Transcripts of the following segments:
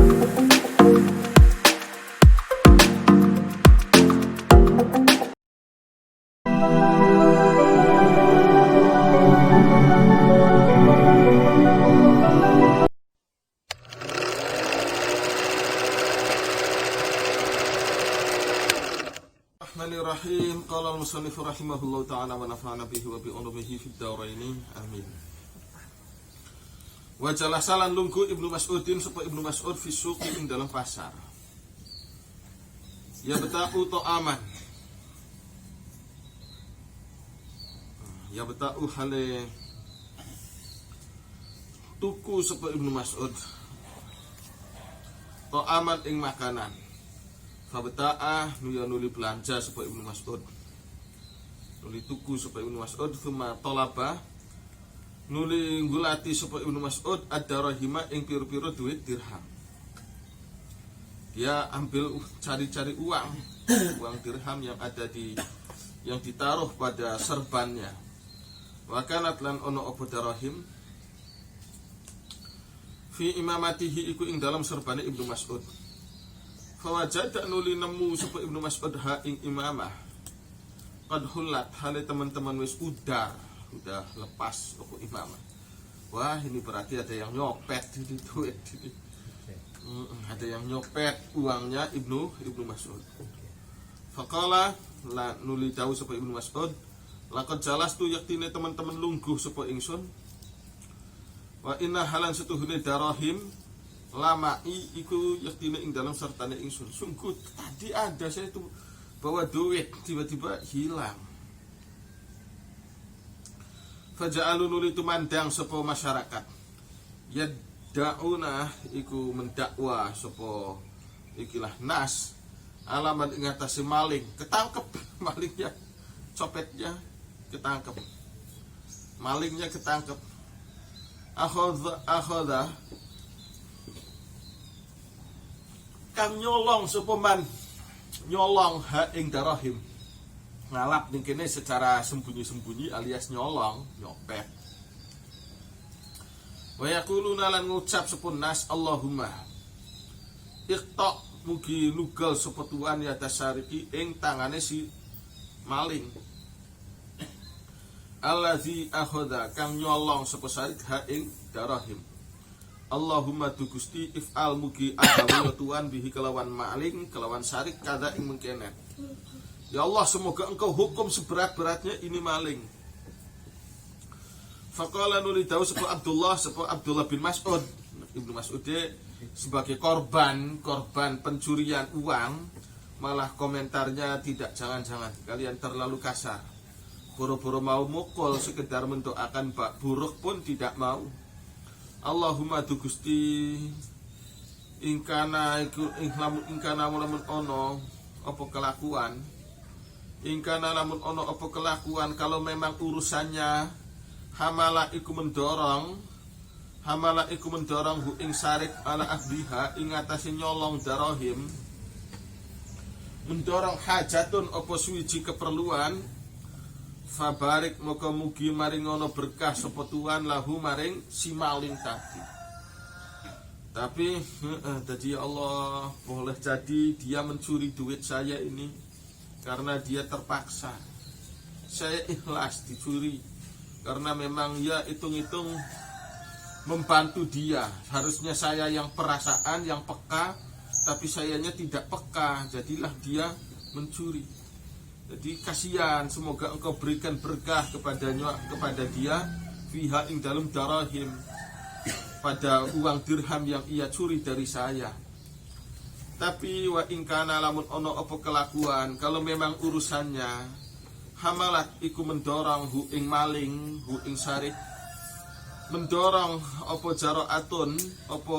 Bismillahirrahmanirrahim. Qala al-musannif rahimahullahu ta'ala wa nafa'ana bihi wa bi ulumihi fid dharaini. Amin. Wa jalasalan lunggu Ibnu Mas'udin supaya Ibnu Mas'ud fi suqi ing dalam pasar. Ya beta'u ta'aman. Ya beta'u hale tuku supaya Ibnu Mas'ud ta'aman ing makanan. Fabta'ah nuli belanja supaya Ibnu Mas'ud, nuli tuku supaya Ibnu Mas'ud, thumma talaba nuli ngulati supaya Ibnu Mas'ud ad-darahima ing piro-piro duit dirham. Dia ambil cari-cari uang dirham yang ada yang ditaruh pada serbannya. Wa kanat lan ono apa darahim fi imamatihi iku ing dalam serbane Ibnu Mas'ud. Fawajada nuli nemu supaya Ibnu Mas'ud ha ing imamah qad hulat hale teman-teman wis udah lepas apa imamah. Wah, ini berarti ada yang nyopet di duit ini. Ada yang nyopet uangnya Ibnu Mas'ud. Faqala la nuli tahu supaya Ibnu Mas'ud laqad jalastu yaktine teman-teman lungguh supaya ingsun wa inna halan setuhune darahim lamai iku yaktine ing dalam sertane ingsun. Sungguh tadi ada saya itu bawa duit tiba-tiba hilang. Faja'alu nuli tumandang sapa masyarakat yad'una iku mendakwa sapa ikilah nas alaman ing atase maling ketangkep. Malingnya copetnya ketangkep, malingnya ketangkep. Akhadha kang nyolong sepeman nyolong ha ing darahim, ngalap ning kene secara sembunyi-sembunyi alias nyolong, nyopet. Wa yaquluna lan ngucap sepun nas Allahumma iqta mugi nugal sapa tuan ya tasariki ing tangane si maling. Allazi akhadha kang nyolong sapa sarik ha ing darahim. Allahumma tu Gusti if'al mugi agawa tuan bihi kelawan maling kelawan sarik kada ing mengkene. Ya Allah, semoga engkau hukum seberat-beratnya ini maling. Faqala nuli dawu sapa Abdullah bin Mas'ud. Ibnu Mas'ud sebagai korban pencurian uang, malah komentarnya tidak, jangan-jangan kalian terlalu kasar. Boro-boro mau mukul sekedar mendoakan bak buruk pun tidak mau. Allahumma tu Gusti ingkana lamun ono apa kelakuan, ingkana lamun ono apa kelakuan, kalau memang urusannya hamala iku mendorong hu ing sarik ala ahliha ing atase nyolong darahim, mendorong hajatun apa suwiji keperluan, fabarik moko mugi maring ono berkah sapa tuan lahu maring si maling tadi. Tapi tadi ya Allah, boleh jadi dia mencuri duit saya ini karena dia terpaksa. Saya ikhlas dicuri karena memang ya hitung-hitung membantu dia. Harusnya saya yang perasaan, yang peka, tapi sayanya tidak peka, jadilah dia mencuri. Jadi kasihan, semoga engkau berikan berkah kepada dia fiha ing dalam darahim, pada uang dirham yang ia curi dari saya. Tapi wa ingkana lamun ono apa kelakuan, kalau memang urusannya hamalat iku mendorong hu ing maling, hu ing sarik, mendorong apa jaraatun, apa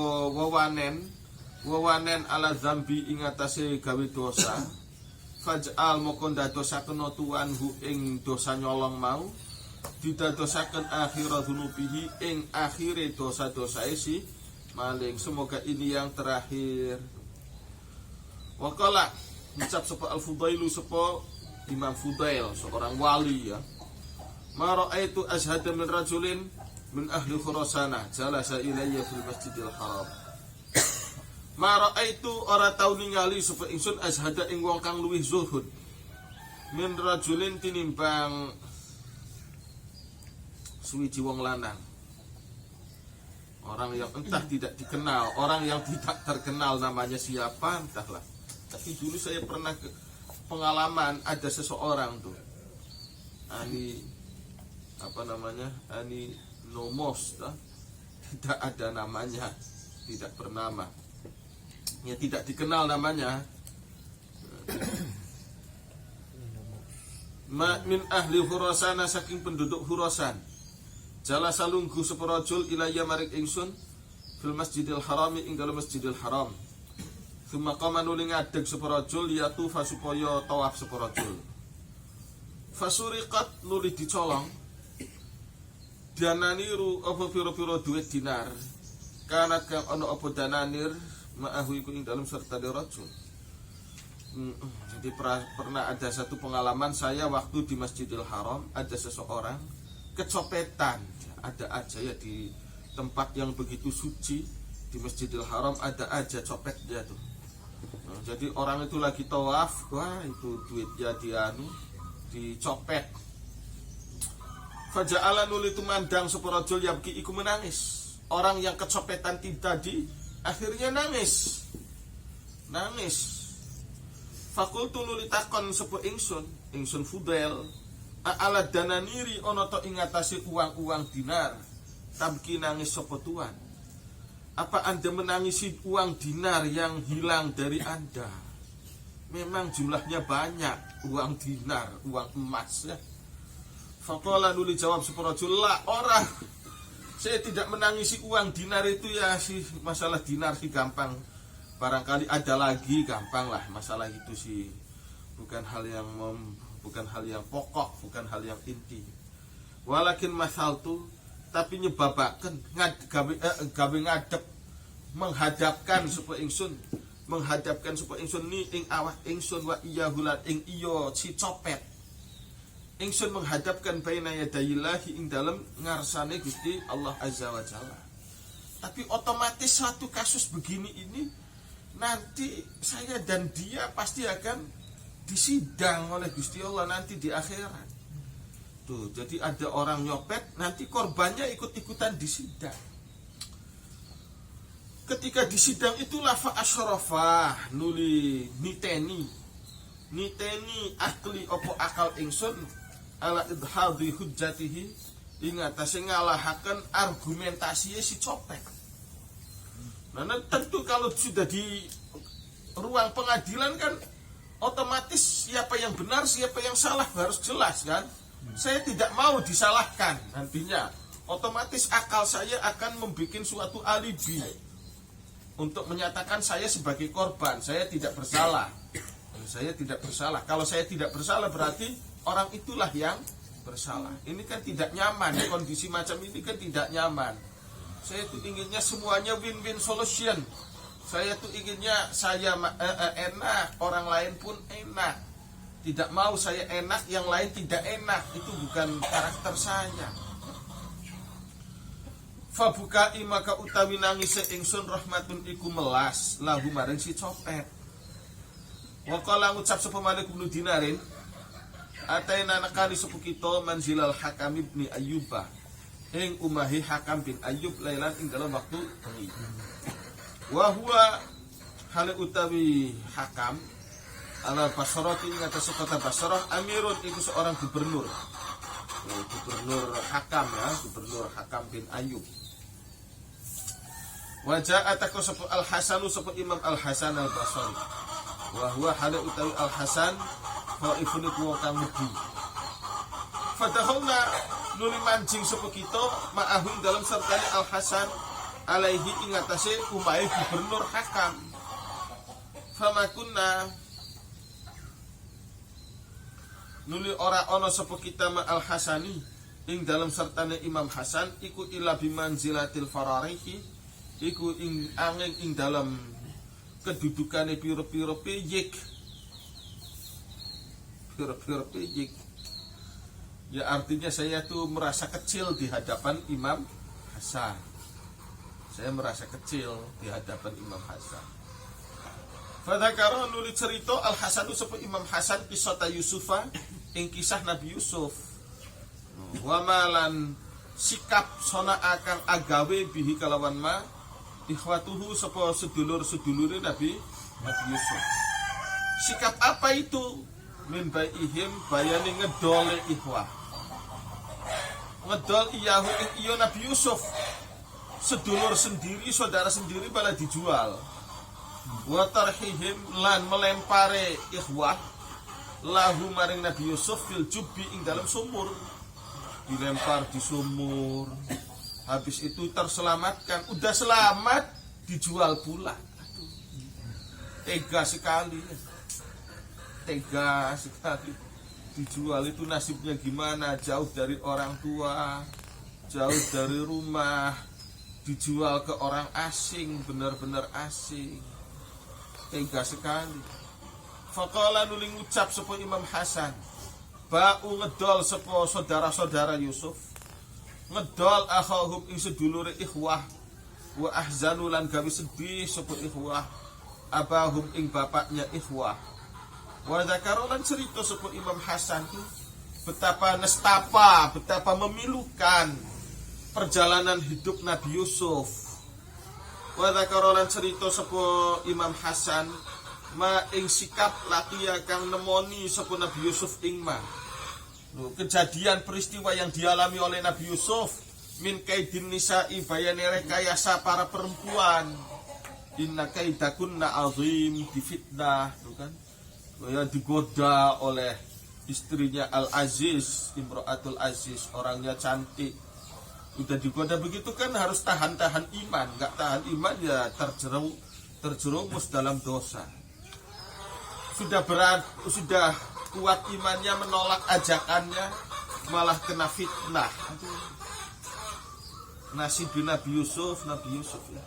wawanen ala zambi ing atase gawe dosa. Faj'al moko ndadosaken tuan hu ing dosa nyolong mau, didadosaken akhira dzunubihi ing akhire dosa-dosa si maling. Semoga ini yang terakhir. Waqala ucap sapa Al-Fudailu, sapa Imam Fudail, seorang wali ya. Ma ra'aitu ashhada min rajulin min ahli Khurasanah jalasa ilayya fil Masjidil Haram. Mara itu ora tau ningali sapa ingsun azhada ing wong kang luwih zuhud min rajulin tinimbang suwiji wong lanang. Orang yang entah tidak dikenal, orang yang tidak terkenal namanya siapa entahlah. Tapi dulu saya pernah pengalaman ada seseorang tuh Ani Ani Nomos tidak ada namanya, tidak bernama. Ya tidak dikenal namanya. Min ahli Khurasana saking penduduk Khurasan. Jala salunggu separajul ilayya marik ingsun fil Masjidil Haram ing dalam Masjidil Haram. Tsumma qama nuli ngadeg separajul yatufa supaya tawaf separajul. Fasuriqat nuli dicolong. Dananiru apa pira-pira duit dinar. Kanat kang ana apa dananir ma'ahu iku ing dalam serta rajul. Jadi pernah ada satu pengalaman saya waktu di Masjidil Haram, ada seseorang kecopetan. Ada aja ya di tempat yang begitu suci di Masjidil Haram ada aja copetnya tuh. Jadi orang itu lagi tawaf, wah itu duitnya dicopet. Faja'ala nuli tumandang sapa rajul yabki iku menangis. Orang yang kecopetan tadi akhirnya nangis. Fakultu nuli takon sapa ingsun Fudail, ala dananiri ana ta ing atase uang-uang dinar. Tabki nangis sapa tuan. Apa Anda menangisi uang dinar yang hilang dari Anda? Memang jumlahnya banyak, uang dinar, uang emas ya. Faqala nuli jawab sapa rajul, la orang. Saya tidak menangisi uang dinar itu ya sih, masalah dinar sih gampang. Barangkali ada lagi gampang lah, masalah itu sih bukan hal yang pokok, bukan hal yang inti. Walakin masal tu tapi nyebabaken gawe ngadep menghadapkan supaya ingsun ni ing awak ingsun wa iyahulan ing iyo si copet. Ingsun menghadapkan baina yadayillahi ing dalam ngarsane Gusti Allah Azza wa Jalla. Tapi otomatis satu kasus begini ini nanti saya dan dia pasti akan disidang oleh Gusti Allah nanti di akhirat. Tuh, jadi ada orang nyopet, nanti korbannya ikut-ikutan disidang. Ketika disidang itulah fa asyrafah nuli niteni akli opo akal ingsun ala idhadhi hujjatihi ing atase ngalahaken argumentasinya si copet. Nah, tentu kalau sudah di ruang pengadilan kan otomatis siapa yang benar, siapa yang salah harus jelas kan. Saya tidak mau disalahkan nantinya. Otomatis akal saya akan membuat suatu alibi untuk menyatakan saya sebagai korban, saya tidak bersalah. Saya tidak bersalah. Kalau saya tidak bersalah berarti orang itulah yang bersalah. Ini kan tidak nyaman, kondisi macam ini kan tidak nyaman. Saya tuh inginnya semuanya win-win solution. Saya tuh inginnya saya enak, orang lain pun enak. Tidak mau saya enak, yang lain tidak enak. Itu bukan karakter saya. Fabukai maka utawi nangise ingsun rahmatun iku melas lahu maring si copet. Wa qala ngucap sapa Malik bin Dinarin, ataina nakali sapa kita manzilal Hakam bin Ayyuba ing umahi Hakam bin Ayyub lailan ing dalam waktu bengi. Wa huwa hal utawi Hakam ala Basrati ing atas kota Basrah amirun iku seorang gubernur. Gubernur Hakam ya, gubernur Hakam bin Ayyub. Wajah atako sapa Al-Hasanu sapa Imam Al-Hasan Al-Basri. Wa huwa hal utawi Al-Hasan khaifun iku kang wedi. Fadahulna nuli mancing sapa kita ma'ahu dalam sertane Al-Hasan alaihi ing atase umahe gubernur Hakam. Famakunna nuli ora ana sapa kita ma Al-Hasani ing dalam sertane Imam Hasan iku ila bimanzilatil fararihi iku ing angin ing dalam kedudukane piro-piro pejik. Ya artinya saya tuh merasa kecil di hadapan Imam Hasan. Saya merasa kecil di hadapan Imam Hasan. Fadzakara nuli cerita Al Hasanu sapa Imam Hasan kisah Yusufa ing kisah Nabi Yusuf. Wa malan sikap sona akan agawe bihi kalawan ma ikhwatuhu sapa sedulur-sedulure Nabi Yusuf. Sikap apa itu? Min baihim bayani ngedol ikhwah. Ngedol iyahu ing iya Nabi Yusuf. Sedulur sendiri, saudara sendiri malah dijual. Wa tarhihim lan melempare ikhwah lahu maring Nabi Yusuf fil jubbi ing dalam sumur. Dilempar di sumur. Habis itu terselamatkan, udah selamat dijual pula. Aduh. Tega sekali. Tega sekali. Dijual itu nasibnya gimana? Jauh dari orang tua, jauh dari rumah, dijual ke orang asing, benar-benar asing. Tega sekali. Faqala nuli ngucap sapa Imam Hasan, ba'u ngedol sapa saudara-saudara Yusuf, ngedol akhahum ing sedulure ikhwah, wa ahzanu lan gawe sedih sapa ikhwah abahum ing bapaknya ikhwah. Wa dzakara lan cerita sapa Imam Hasan betapa nestapa, betapa memilukan perjalanan hidup Nabi Yusuf. Wa dzakara lan cerita sapa Imam Hasan ma ing sikap lakia kang nemoni sapa Nabi Yusuf ing ma. Kejadian peristiwa yang dialami oleh Nabi Yusuf min kaidin nisa'i bayane rekayasa para perempuan. Inna kaidakunna azim, difitnah, kan? Ya digoda oleh istrinya Al-Aziz, Imro'atul Aziz, orangnya cantik. Udah digoda begitu kan harus tahan-tahan iman. Gak tahan iman ya terjerumus dalam dosa. Sudah kuat imannya menolak ajakannya, malah kena fitnah. Nasib Nabi Yusuf ya.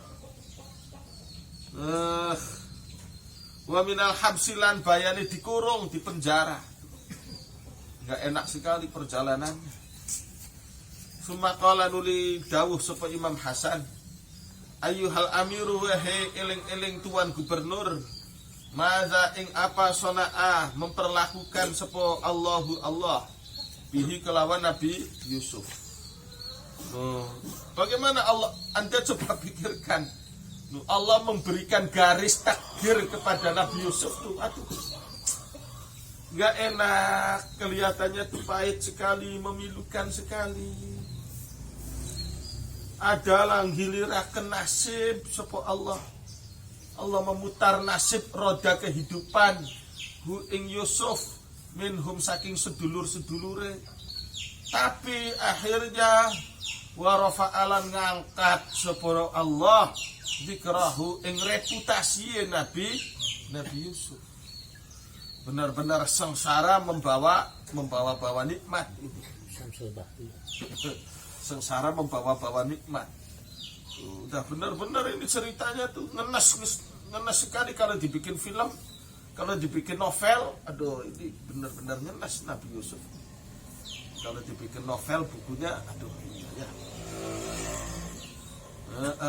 Wa minal habsilan bayani dikurung, di penjara. Enggak enak sekali perjalanannya. Sumakala nuli dawuh sapa Imam Hasan, ayyuhal amiru wahai eling-eling tuan gubernur, maza ing apa sona'a memperlakukan sapa Allahu Allah bihi kelawan Nabi Yusuf. Bagaimana Allah? Anda coba pikirkan, Allah memberikan garis takdir kepada Nabi Yusuf tuh, aduh, nggak enak, kelihatannya tuh pahit sekali, memilukan sekali. Adalah giliraken nasib sapa Allah. Allah memutar nasib roda kehidupan hu ing Yusuf minhum saking sedulur-sedulure. Tapi akhirnya warafa'alan ngangkat sapa Allah zikrahu ing reputasi Nabi Yusuf. Benar-benar sengsara membawa nikmat ini. Sengsara membawa nikmat. Udah benar-benar ini ceritanya tuh ngenes sekali kalau dibikin film, kalau dibikin novel. Aduh, ini benar-benar ngenes Nabi Yusuf. Kalau dibikin novel bukunya, aduh ya.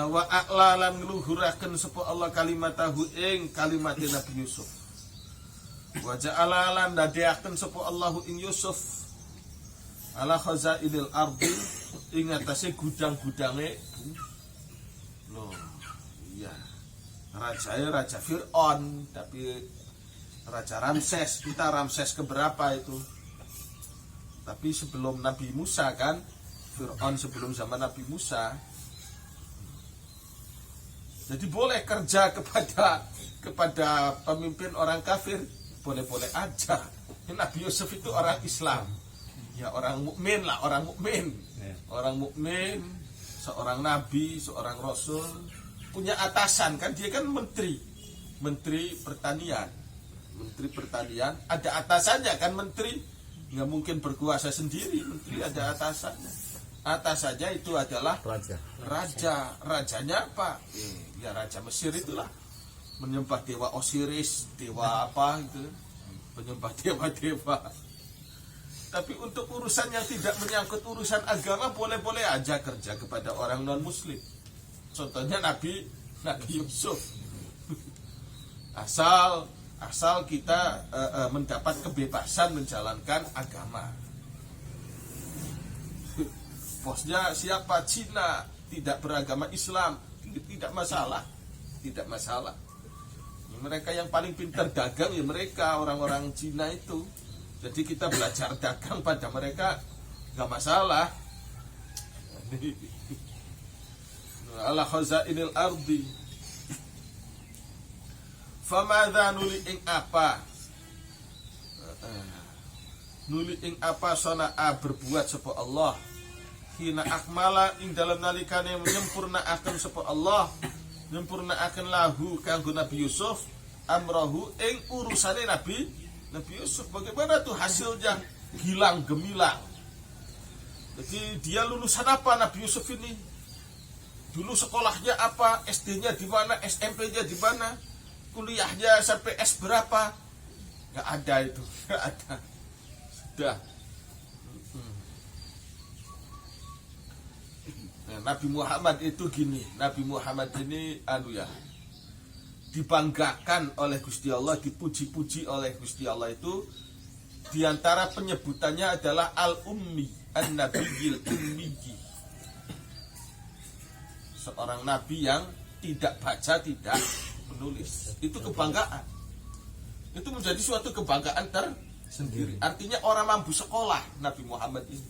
Wa a'lalan ngluhuraken sapa Allah kalimatahu ing kalimat Nabi Yusuf. Wa ja'alalan dadeaken sapa Allahu ing Yusuf ala khazainil ardi ing atase gudang-gudange. Loh, iya. Raja Fir'aun, tapi Raja Ramses, kita Ramses keberapa itu? Tapi sebelum Nabi Musa kan, Fir'aun sebelum zaman Nabi Musa. Jadi boleh kerja kepada pemimpin orang kafir, boleh-boleh aja. Nabi Yusuf itu orang Islam. Ya orang mukmin lah, orang mukmin. Orang mukmin, seorang nabi, seorang rasul, punya atasan kan, dia kan menteri pertanian, ada atasannya kan. Menteri nggak mungkin berkuasa sendiri, menteri ada atasannya itu adalah rajanya apa? Ya raja Mesir itulah, menyembah dewa Osiris, dewa apa itu, menyembah dewa. Tapi untuk urusan yang tidak menyangkut urusan agama boleh-boleh aja kerja kepada orang non muslim. Contohnya Nabi Yusuf. asal kita mendapat kebebasan menjalankan agama. Bosnya siapa? Cina, tidak beragama Islam, tidak masalah. Mereka yang paling pintar dagang ya mereka, orang-orang Cina itu. Jadi kita belajar dagang pada mereka nggak masalah. Ala khazainil ardi. Famadza nuli ing apa? Nuli ing apa sana'a berbuat sapa Allah. Hina akmala ing dalam nalikane menyempurnaaken sapa Allah, nyempurnaaken lahu kanggo Nabi Yusuf amrahu ing urusane Nabi Yusuf. Bagaimana tuh hasilnya? Hilang gemilang. Jadi dia lulusan apa Nabi Yusuf ini? Dulu sekolahnya apa? SD-nya di mana? SMP-nya di mana? Kuliahnya sampai S berapa? Nggak ada itu, nggak ada. Sudah. Nah, Nabi Muhammad itu gini. Nabi Muhammad ini dibanggakan oleh Gusti Allah, dipuji-puji oleh Gusti Allah itu. Diantara penyebutannya adalah Al-Ummi, An-Nabiyil Ummi. Seorang nabi yang tidak baca, tidak menulis. Itu kebanggaan. Itu menjadi suatu kebanggaan tersendiri. Artinya orang mampu sekolah Nabi Muhammad ini.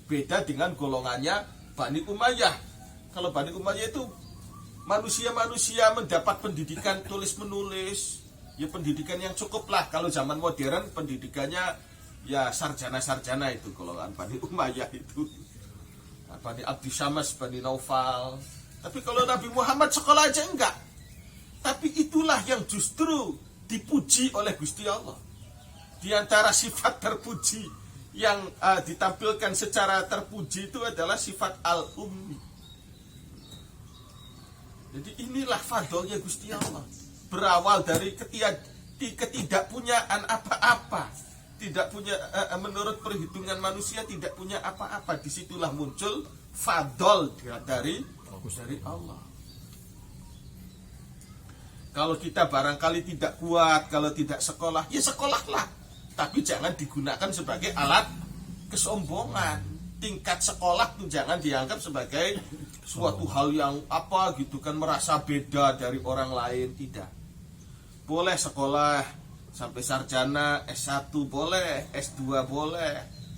Beda dengan golongannya Bani Umayyah. Kalau Bani Umayyah itu manusia-manusia mendapat pendidikan tulis menulis, ya pendidikan yang cukup lah. Kalau zaman modern pendidikannya ya sarjana-sarjana itu golongan Bani Umayyah itu. Bani Abdi Syams, Bani Naufal. Tapi kalau Nabi Muhammad sekolah aja enggak. Tapi itulah yang justru dipuji oleh Gusti Allah. Di antara sifat terpuji yang ditampilkan secara terpuji itu adalah sifat al-ummi. Jadi inilah fadlnya Gusti Allah. Berawal dari ketidakpunyaan apa-apa. Tidak punya, menurut perhitungan manusia tidak punya apa-apa. Disitulah muncul fadl dari Allah. Kalau kita barangkali tidak kuat, kalau tidak sekolah, ya sekolahlah. Tapi jangan digunakan sebagai alat kesombongan. Tingkat sekolah itu jangan dianggap sebagai suatu hal yang apa gitu kan, merasa beda dari orang lain. Tidak. Boleh sekolah sampai sarjana, S1 boleh, S2 boleh,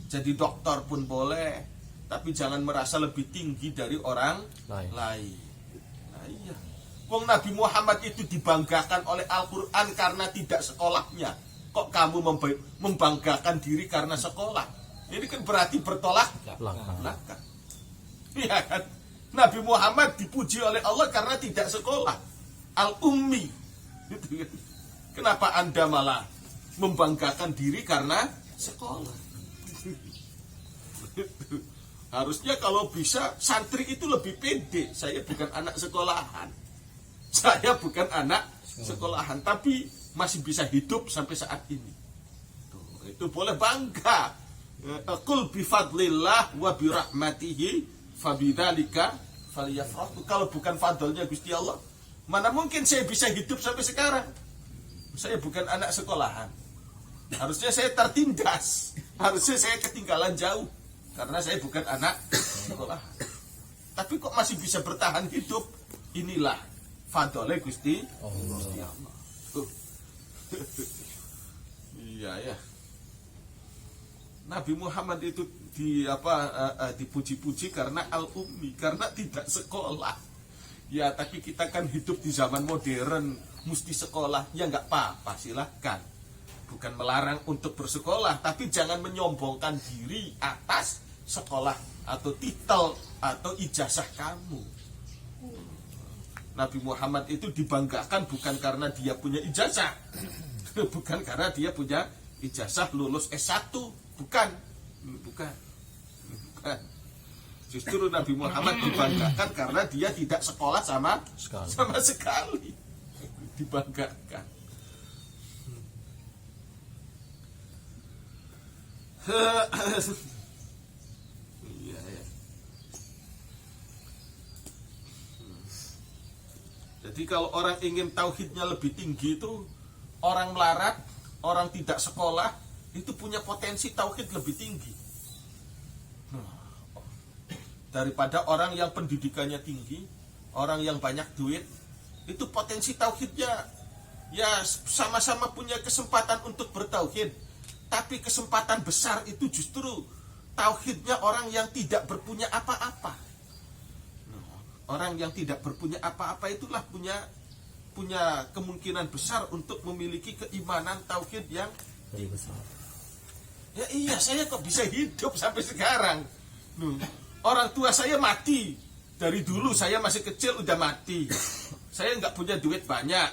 jadi dokter pun boleh. Tapi jangan merasa lebih tinggi dari orang lain. Nah, iya. Wong Nabi Muhammad itu dibanggakan oleh Al-Quran karena tidak sekolahnya. Kok kamu membanggakan diri karena sekolah? Ini kan berarti bertolak belakang. Iya kan? Nabi Muhammad dipuji oleh Allah karena tidak sekolah. Al-Ummi. Kenapa Anda malah membanggakan diri karena sekolah? Harusnya kalau bisa santri itu lebih pede. Saya bukan anak sekolahan. Saya bukan anak sekolahan, tapi masih bisa hidup sampai saat ini. Itu boleh bangga. Qul bifadlillah wa birahmatihi fabidzalika falyafrahu. Kalau bukan fadlnya Gusti Allah, mana mungkin saya bisa hidup sampai sekarang? Saya bukan anak sekolahan. Harusnya saya tertindas. Harusnya saya ketinggalan jauh. Karena saya bukan anak sekolah. Tapi kok masih bisa bertahan hidup? Inilah fadlnya Gusti Allah. Iya ya. Nabi Muhammad itu dipuji-puji karena al-ummi, karena tidak sekolah. Ya, tapi kita kan hidup di zaman modern, mesti sekolah. Ya nggak apa-apa, silahkan. Bukan melarang untuk bersekolah, tapi jangan menyombongkan diri atas sekolah atau titel atau ijazah kamu. Nabi Muhammad itu dibanggakan bukan karena dia punya ijazah, bukan karena dia punya ijazah lulus S1, bukan. Justru Nabi Muhammad dibanggakan karena dia tidak sekolah sama sekali. Dibanggakan. Jadi kalau orang ingin tauhidnya lebih tinggi itu, orang melarat, orang tidak sekolah itu punya potensi tauhid lebih tinggi daripada orang yang pendidikannya tinggi, orang yang banyak duit. Itu potensi tauhidnya ya sama-sama punya kesempatan untuk bertauhid, tapi kesempatan besar itu justru tauhidnya orang yang tidak berpunya apa-apa. Orang yang tidak berpunya apa-apa itulah punya kemungkinan besar untuk memiliki keimanan tauhid yang lebih besar. Ya iya, saya kok bisa hidup sampai sekarang. Orang tua saya mati. Dari dulu saya masih kecil udah mati. Saya nggak punya duit banyak.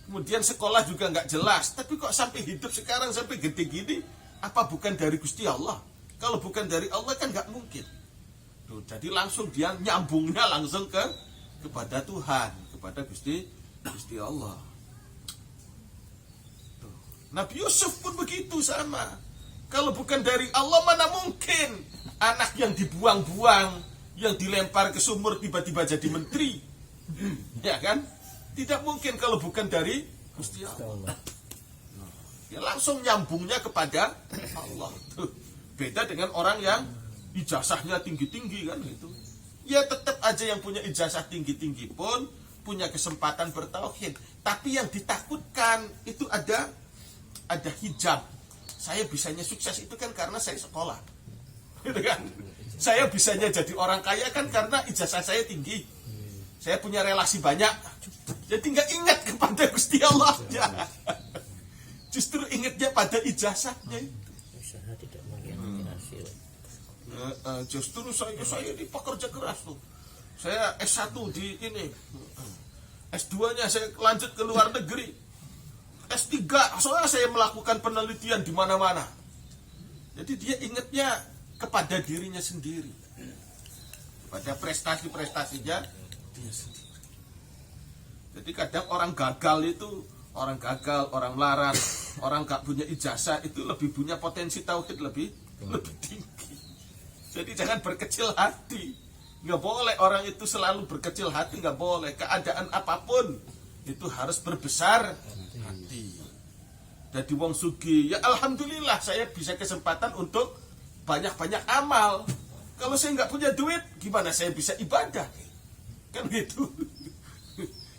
Kemudian sekolah juga nggak jelas. Tapi kok sampai hidup sekarang sampai gede gini, apa bukan dari Gusti Allah? Kalau bukan dari Allah kan nggak mungkin. Jadi langsung dia nyambungnya langsung kepada Tuhan, kepada Gusti Allah. Nabi Yusuf pun begitu sama. Kalau bukan dari Allah mana mungkin anak yang dibuang-buang, yang dilempar ke sumur tiba-tiba jadi menteri. Ya kan? Tidak mungkin kalau bukan dari Gusti Allah. Ya langsung nyambungnya kepada Allah. Tuh. Beda dengan orang yang ijazahnya tinggi-tinggi kan itu. Ya tetap aja yang punya ijazah tinggi-tinggi pun punya kesempatan bertauhid. Tapi yang ditakutkan itu ada hijab. Saya bisanya sukses itu kan karena saya sekolah. Gitu kan? Saya bisanya jadi orang kaya kan karena ijazah saya tinggi. Saya punya relasi banyak. Jadi nggak ingat kepada Gusti Allah aja. Justru ingatnya pada ijazahnya itu. Usaha tidak mengkhianati hasil. Justru saya ini pekerja keras tuh. Saya S1 di ini. S2-nya saya lanjut ke luar negeri. S3 soalnya saya melakukan penelitian di mana-mana. Jadi dia ingatnya kepada dirinya sendiri. Pada prestasi-prestasinya dia sendiri. Jadi kadang orang gagal, orang melarat, orang gak punya ijazah itu lebih punya potensi tauhid lebih tinggi. Jadi jangan berkecil hati. Nggak boleh orang itu selalu berkecil hati, nggak boleh. Keadaan apapun itu harus berbesar hati. Jadi wong sugi, ya alhamdulillah saya bisa kesempatan untuk banyak-banyak amal. Kalau saya nggak punya duit, gimana saya bisa ibadah? Kan gitu.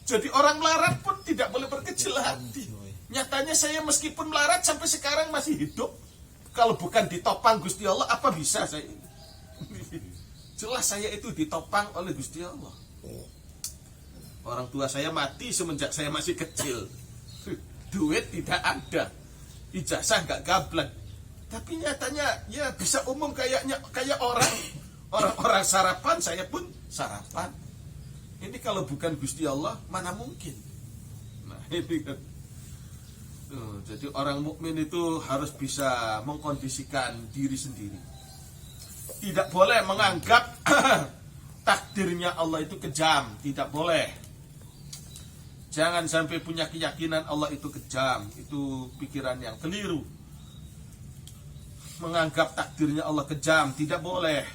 Jadi orang melarat pun tidak boleh berkecil hati. Nyatanya saya meskipun melarat sampai sekarang masih hidup. Kalau bukan ditopang Gusti Allah, apa bisa saya? Jelas saya itu ditopang oleh Gusti Allah. Orang tua saya mati semenjak saya masih kecil. Duit tidak ada, ijazah nggak gablek. Tapi nyatanya ya bisa umum kayak orang sarapan, saya pun sarapan. Ini kalau bukan Gusti Allah mana mungkin. Nah ini kan. Jadi orang mukmin itu harus bisa mengkondisikan diri sendiri. Tidak boleh menganggap takdirnya Allah itu kejam. Tidak boleh. Jangan sampai punya keyakinan Allah itu kejam. Itu pikiran yang keliru. Menganggap takdirnya Allah kejam. Tidak boleh.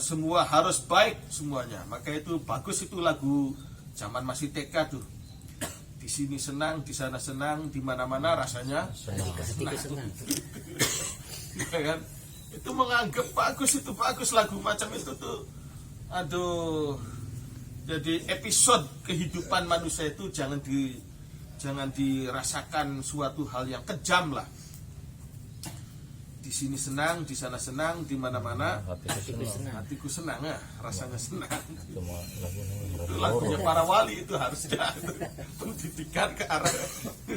Semua harus baik semuanya. Maka itu bagus itu lagu zaman masih TK tuh. Di sini senang, di sana senang, di mana-mana rasanya senang. Ya kan? Itu menganggap bagus, itu bagus lagu macam itu tuh. Aduh. Jadi episode kehidupan manusia itu jangan dirasakan suatu hal yang kejam lah. Di sini senang, di sana senang, di mana-mana hatiku senang ya, rasanya senang. Itu lagunya para wali itu harusnya pendidikan ke arah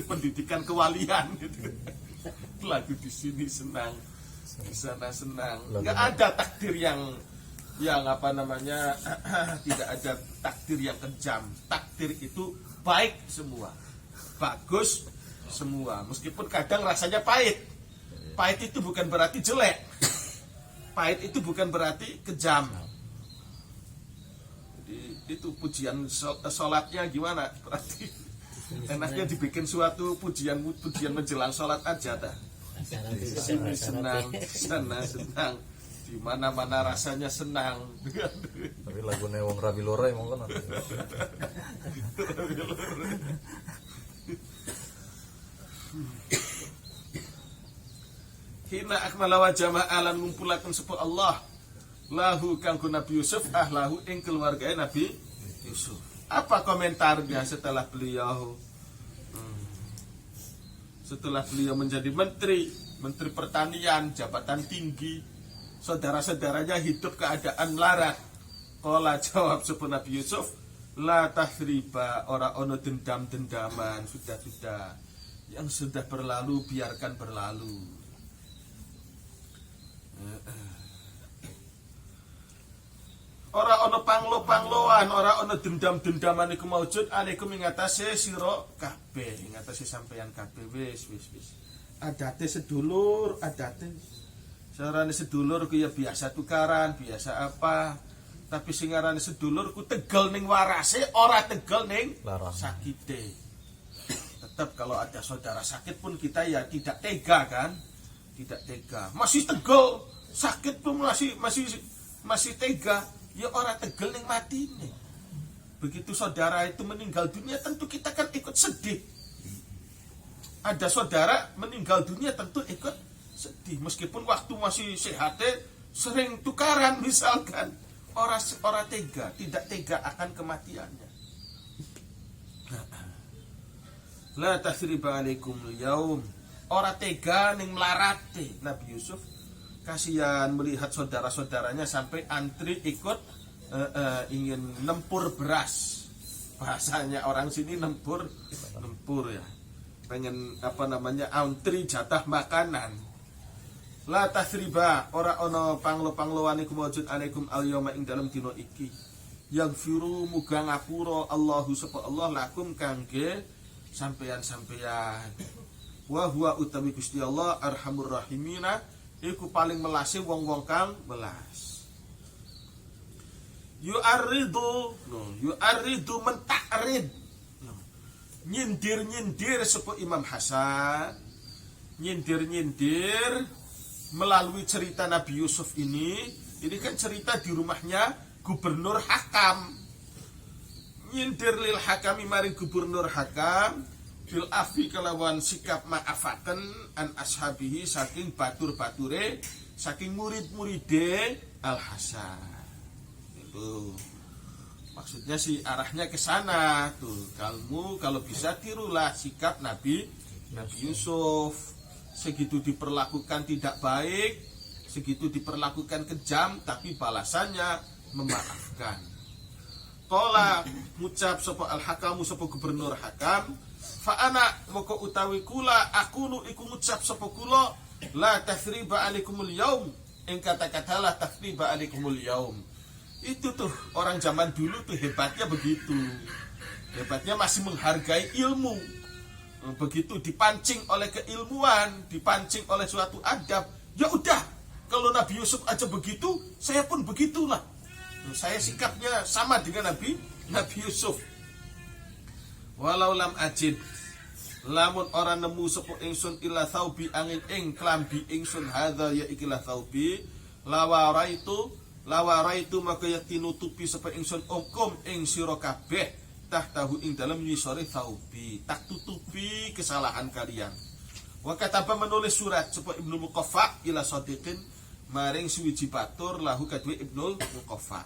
pendidikan kewalian gitu. Lagu di sini senang, di sana senang. Nggak ada takdir yang apa namanya tidak ada takdir yang kejam. Takdir itu baik semua, bagus semua. Meskipun kadang rasanya pahit. Pahit itu bukan berarti jelek. Pahit itu bukan berarti kejam. Jadi itu pujian sholatnya gimana? Berarti enaknya dibikin suatu pujian menjelang sholat aja dah. Di sini senang, di sana senang, di di mana-mana rasanya senang. Tapi lagune wong Rabi Lora emang kan. Hina akmala wa jama'a lan ngumpulaken sapa Allah lahu kanggo Nabi Yusuf ahlahu ing keluargae Nabi Yusuf. Apa komentarnya setelah beliau menjadi menteri pertanian, jabatan tinggi, saudara-saudaranya hidup keadaan melarat? Qala jawab sapa Nabi Yusuf, la tahriba, ora ono dendam-dendaman, sudah yang sudah berlalu biarkan berlalu. Ora ono panglo-pangloan, ora ono dendam-dendaman iku maujud alaikum ing atase sira kabeh, ing atase sampeyan kabeh. Wis. Adate sedulur, adate sarane sedulur ku ya biasa tukaran, biasa apa. Tapi sing arane sedulur ku tegel ning warase, ora tegel ning sakite. Tetap kalau ada saudara sakit pun kita ya tidak tega kan? Tidak tega. Masih tegel, sakit pun masih tega. Ya orang tegel ning matine. Begitu saudara itu meninggal dunia tentu kita kan ikut sedih. Ada saudara meninggal dunia tentu ikut sedih. Meskipun waktu masih sehat sering tukaran misalkan. Orang tega, tidak tega akan kematiannya. La tasriba alaikum yaum. Orang tega ning melarate Nabi Yusuf. Kasihan melihat saudara-saudaranya sampai antri ikut ingin nempur beras. Bahasanya orang sini nempur ya. Pengen antri jatah makanan. La tasriba, ora ono panglo-pangloan iku maujud alaikum al-yauma ing dalem dina iki. Yang firu muga ngapura Allahu sapa Allah lakum kangge sampeyan-sampeyan. Wa huwa utawi Gusti Allah arhamur rahimina, iku paling melase wong-wong kang melas. Yu'arridu mentakrid. Nyindir sapa Imam Hasan. Nyindir melalui cerita Nabi Yusuf ini. Ini kan cerita di rumahnya Gubernur Hakam. Nyindir lil Hakami maring Gubernur Hakam bil afi kelawan sikap maafaken an ashabihi saking batur-bature, saking murid-muride Al Hasan. Itu maksudnya sih arahnya ke sana tuh. Kalau bisa tirulah sikap Nabi Yusuf. Segitu diperlakukan tidak baik, segitu diperlakukan kejam, tapi balasannya memaafkan. Qala ngucap sapa Al Hakamu sapa Gubernur Hakam, fa ana moko utawi kula aku iku ngucap sapa kula la tathriba alaikumul yaum, ing kata-kata la tathriba alaikumul yaum. Itu tuh orang zaman dulu tuh hebatnya begitu. Hebatnya masih menghargai ilmu. Begitu dipancing oleh keilmuan, dipancing oleh suatu adab, ya udah, kalau Nabi Yusuf aja begitu, saya pun begitulah. Saya sikapnya sama dengan Nabi Yusuf. Walau lam ajid, lamun orang nemu sapa ingsun ila thaubi angin ing klambi ingsun hadza ya ikilah thaubi lawaraitu maka yakti nutupi sapa ingsun ongkom ing sira kabeh tahtahu ing dalam nyisore thaubi, tak tutupi kesalahan kalian. Wa kataba menulis surat sapa Ibnu Muqaffa ila sadiqin maring suwiji batur lahu kadwe Ibnu Muqaffa.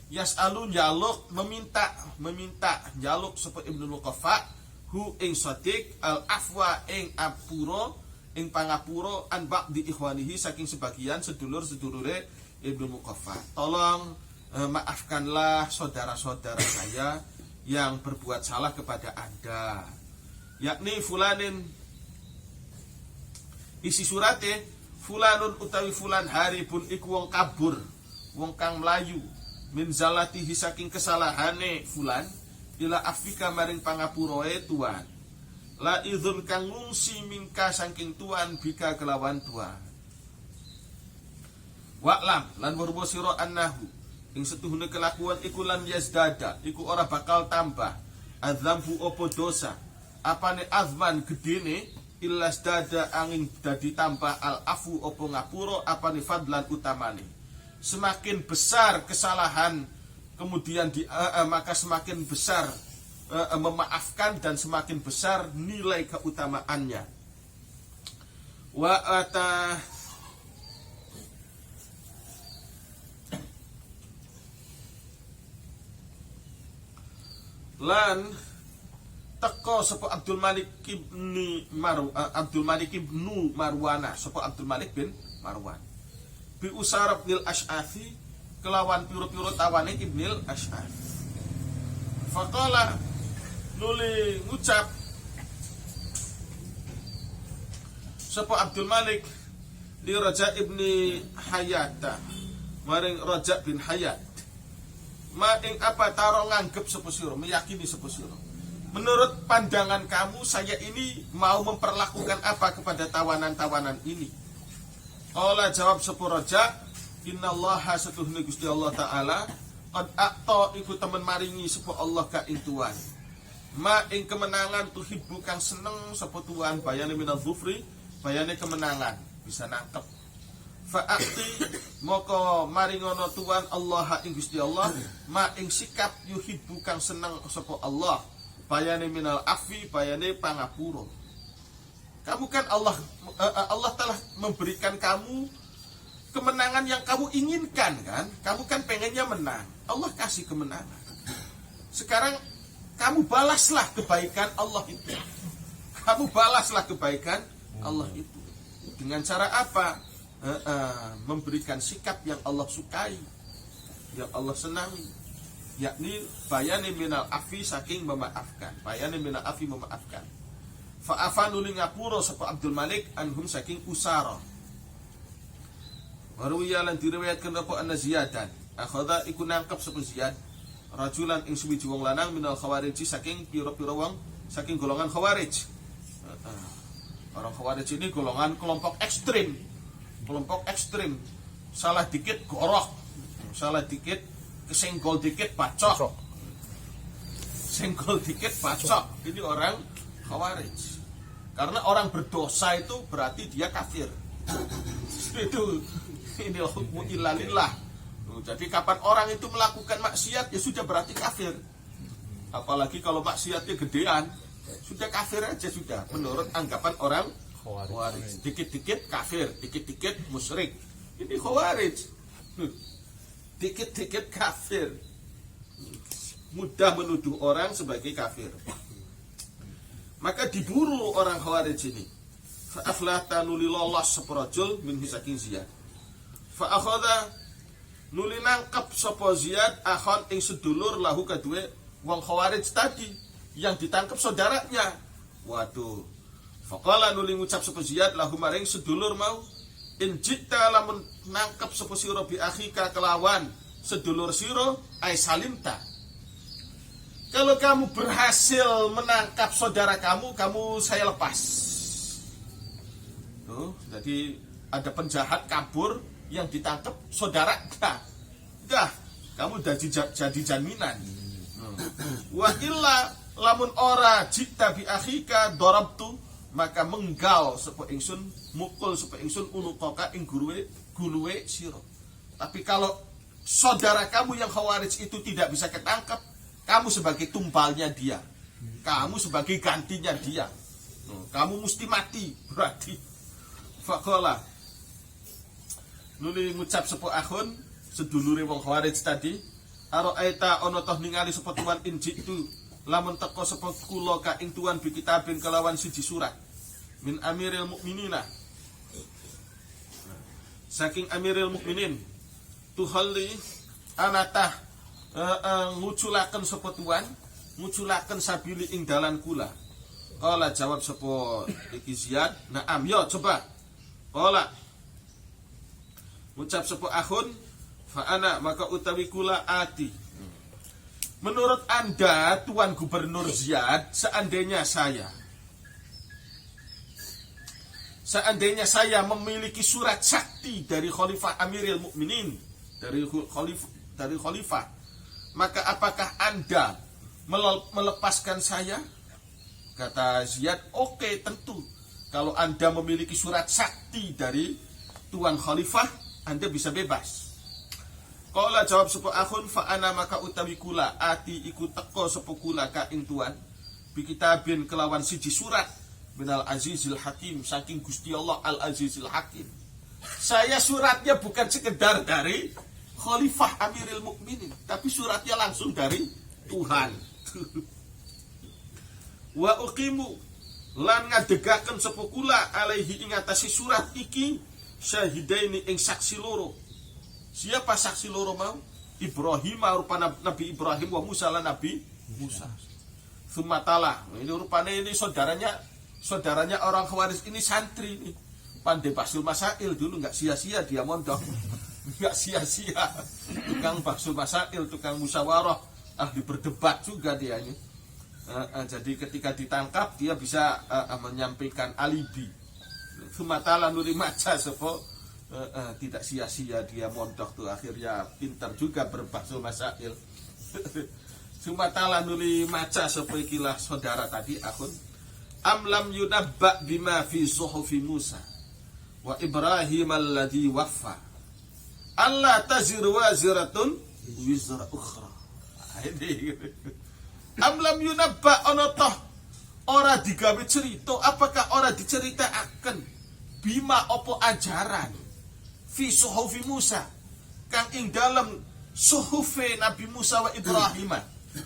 Yas'alu njaluk meminta njaluk sapa Ibnu Muqaffa hu ing sadiq al afwa ing apura ing pangapura an ba'di ikhwanihi saking sebagian sedulur-sedulure Ibnu Muqaffa. Tolong maafkanlah saudara-saudara saya yang berbuat salah kepada Anda. Yakni fulanin, isi surate fulanun utawi fulan haribun iku wong kabur, wong kang melayu min zalatihi saking kesalahane fulan ila afika maring pangapuroe tuan. La idzun kang ngungsi mingka saking tuan bika kelawan tuan. Wa'lam lan warbo sira annahu ing setuhune kelakuan iku lan yazdada iku ora bakal tambah adzambu opo dosa apane azman gedene illas dada angin dadi tambah al afu opo ngapuro apane fadlan utamane. Semakin besar kesalahan kemudian maka semakin besar memaafkan dan semakin besar nilai keutamaannya. Wa ata lan teko sapa Abdul Malik ibnu Marwana, sapa Abdul Malik bin Marwan bi Usarab nil Asy'afi kelawan piro-piro tawane Ibnil Asy'af. Faqala nuli ngucap sapa Abdul Malik li Raja ibni Hayata maring Raja bin Hayat, ma ing apa taro nganggep sapa sira, meyakini sapa sira. Menurut pandangan kamu saya ini mau memperlakukan apa kepada tawanan-tawanan ini? Qala jawab sapa Raja, innallaha satuhune Gusti Allah taala qad aqta iku temen maringi sapa Allah ka ing tuan. Ma ing kemenangan tuhibbu kang seneng sapa tuan bayane minal dhufri, bayane kemenangan, bisa nangkep. Fa'ati moko maringono tuan Allah ing Gusti Allah ma ing sikap yuhibbu kang seneng sapa Allah, bayane minal afi, bayane pangapura. Kamu kan Allah telah memberikan kamu kemenangan yang kamu inginkan kan? Kamu kan pengennya menang. Allah kasih kemenangan. Sekarang kamu balaslah kebaikan Allah itu. Kamu balaslah kebaikan Allah itu. Dengan cara apa? Memberikan sikap yang Allah sukai, yang Allah senangi, yakni bayani minal afi, saking memaafkan. Bayani minal afi, memaafkan. Fa'afanu li ngapura sapa Abdul Malik anhum saking Usara. Waruya lan diriwayatkan apa anna Ziyadan akhadha iku nangkep sapa Ziyad rajulan ing suwiji wong lanang minal khawarij, saking pira-pira wong saking golongan khawarij. Orang khawarij ini golongan kelompok ekstrim. Kelompok ekstrim. Salah dikit gorok, salah dikit kesenggol dikit bacok. Senggol dikit bacok. Ini orang khawarij. Karena orang berdosa itu berarti dia kafir. Itu ini hukmu illa lillah. Jadi kapan orang itu melakukan maksiat ya sudah berarti kafir. Apalagi kalau maksiatnya gedean, sudah kafir aja sudah menurut anggapan orang khawarij. Dikit-dikit kafir, dikit-dikit musyrik. Ini khawarij. Dikit-dikit kafir. Mudah menuduh orang sebagai kafir. Maka diburu orang khawarij ini. Fa'aflata nuli lolos seprojul min saking Ziyad. Fa'akhadha nuli nangkep sapa Ziyad akhon ing sedulur lahu kadue wong khawarij tadi yang ditangkap saudaranya. Waduh. Faqala nuli ngucap sapa Ziyad lahu maring sedulur mau, in jita lamun nangkep sapa sira bi akhika kelawan sedulur sira ai salimta. Kalau kamu berhasil menangkap saudara kamu saya lepas. Tuh, jadi ada penjahat kabur yang ditangkap saudara dah kamu jadi jaminan. Wa illa lamun ora jita bi akhika darabtu, maka menggal sapa ingsun, mukul sapa ingsun unuqaka ing guluwe sira. Tapi kalau saudara kamu yang khawarij itu tidak bisa ketangkap, kamu sebagai tumbalnya dia, kamu sebagai gantinya dia, kamu mesti mati berarti. Faqala nuli ngucap sapa akhun sedulure wong khawarij tadi, araita ana toh ningali sapa tuan inji itu lamun teko sapa kula ka ing tuan bi kitabin kelawan siji surat min amiril mukminina, saking amiril mukminin, tuhalli anatah nguculaken sapa tuan, nguculaken sabili ing dalan kula. Qala jawab sapa iki Ziyad, na'am yo coba. Qala ngucap sapa akhun, fa ana maka utawi kula ati. Menurut Anda Tuan Gubernur Ziyad, seandainya saya memiliki surat sakti dari Khalifah Amiril Mukminin, dari khalifah, maka apakah Anda melepaskan saya? Kata Ziyad, oke, tentu. Kalau Anda memiliki surat sakti dari Tuan Khalifah, Anda bisa bebas. Qala jawab sapa akhun fa ana maka utawi kula ati iku teko sapa kula ka ing tuan bi kitabin kelawan siji surat minal azizil hakim saking Gusti Allah al azizil hakim. Saya suratnya bukan sekedar dari Khalifah Amirul Mukminin, tapi suratnya langsung dari Tuhan. Wa uqimu lan ngadegaken sapa kula alaihi ing atase surat iki syahidaini ing saksi loro. Siapa saksi loro mau? Ibrahim rupa Nabi Ibrahim wa Musa lan Nabi Musa. Sumatala. Ini rupanya ini saudaranya orang Khawarij ini santri nih. Pandai Basul Masail dulu, nggak sia-sia dia mondok. Nggak sia-sia. Tukang Basul Masail, tukang musyawarah, ahli berdebat juga dia ini. Jadi ketika ditangkap dia bisa menyampaikan alibi. Sumatala nuri maca sepo. Tidak sia-sia dia mondok tuh, akhirnya pintar juga berbahsul masail. Sumatala nuli maca sepekilah saudara tadi akhun amlam yunabba bima fi suhufi Musa wa Ibrahim alladhi waffa alla taziru waziratun wizra ukhra. Amlam yunabba ono toh ora digawe cerita, apakah ora diceritakan bima opo ajaran fi suhufi Musa kang ing dalam suhufe Nabi Musa wa Ibrahim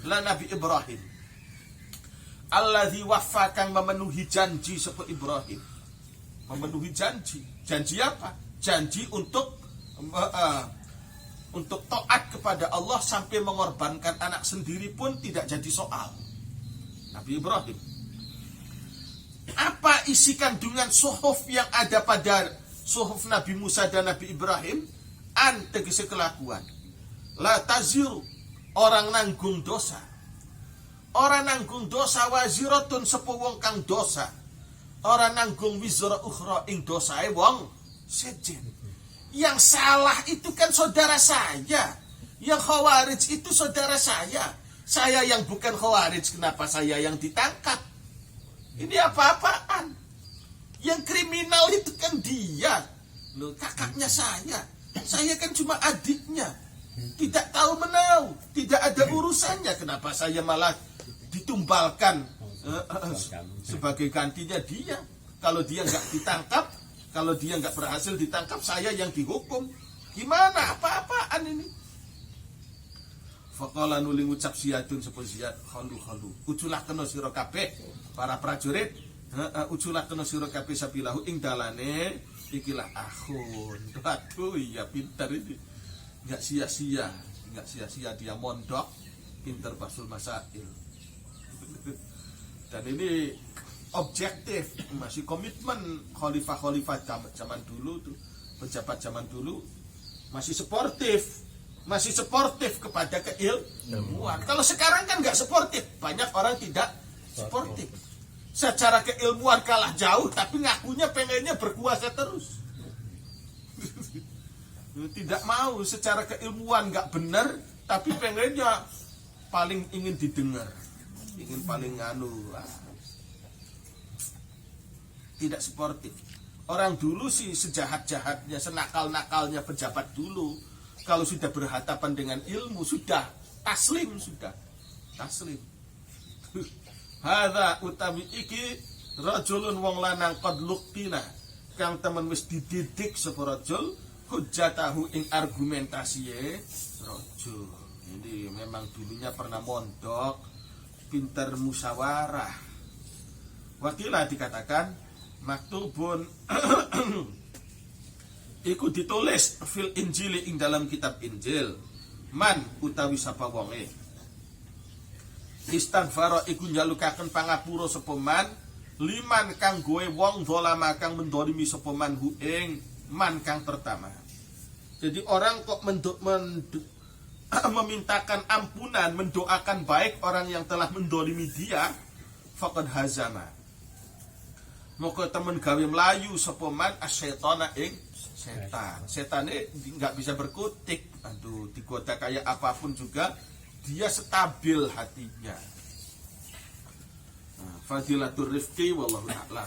la Nabi Ibrahim alladzi waffa kang memenuhi janji sapa Ibrahim. Memenuhi janji apa? Janji untuk taat kepada Allah sampai mengorbankan anak sendiri pun tidak jadi soal. Nabi Ibrahim. Apa isi kandungan suhuf yang ada pada suhuf Nabi Musa dan Nabi Ibrahim? An tegese kelakuan. La taziru, orang nanggung dosa. Orang nanggung dosa waziratun sepo wong kang dosa. Orang nanggung wizra ukhra ing dosae wong sejen. Yang salah itu kan saudara saya. Yang Khawarij itu saudara saya. Saya yang bukan Khawarij, kenapa saya yang ditangkap? Ini apa-apaan? Yang kriminal itu kan dia. Loh, kakaknya saya. Saya kan cuma adiknya. Tidak tahu menau. Tidak ada urusannya. Kenapa saya malah ditumbalkan sebagai gantinya dia? Kalau dia nggak ditangkap, kalau dia nggak berhasil ditangkap, saya yang dihukum. Gimana? Apa-apaan ini? Faqala nuli ngucap siyadun sepun siyad khalu. Uculah kena sira kabeh para prajurit. Uculah kena sira kabeh sabilahu ing dalane ikilah akhun. Waduh, iya pintar ini. Enggak sia-sia dia mondok, pintar basul masail. Dan ini objektif, masih komitmen khalifah zaman dulu tuh, pejabat zaman dulu masih sportif kepada keilmuan. Kalau sekarang kan nggak sportif, banyak orang tidak sportif. Secara keilmuan kalah jauh, tapi ngakunya pengennya berkuasa terus. Tidak mau secara keilmuan nggak benar, tapi pengennya paling ingin didengar, ingin paling tidak sportif. Orang dulu sih sejahat-jahatnya, senakal-nakalnya pejabat dulu, kalau sudah berhadapan dengan ilmu sudah taslim. Hadza utawi iki rajulun wong lanang qad luqtina kang temen wis dididik sapa rajul hujjatahu ing argumentasiye rajul. Ini memang dulunya pernah mondok, pintar musyawarah. Wakilah dikatakan maktubun iku ditulis fil Injili ing dalam kitab Injil man utawi sapa wonge istighfar iku njalukaken pangapura sapa man liman kang gowe wong zalama kang mendolimi sapa man hu ing man kang pertama. Jadi orang kok memintakan ampunan, mendoakan baik orang yang telah mendolimi dia, faqad hazama. Moko temen gawe melayu sapa man asyaitana ing setan. Setan ini nggak bisa berkutik. Aduh, digoda kayak apapun juga dia stabil hatinya. Fadilatul rifqi wallahu a'lam.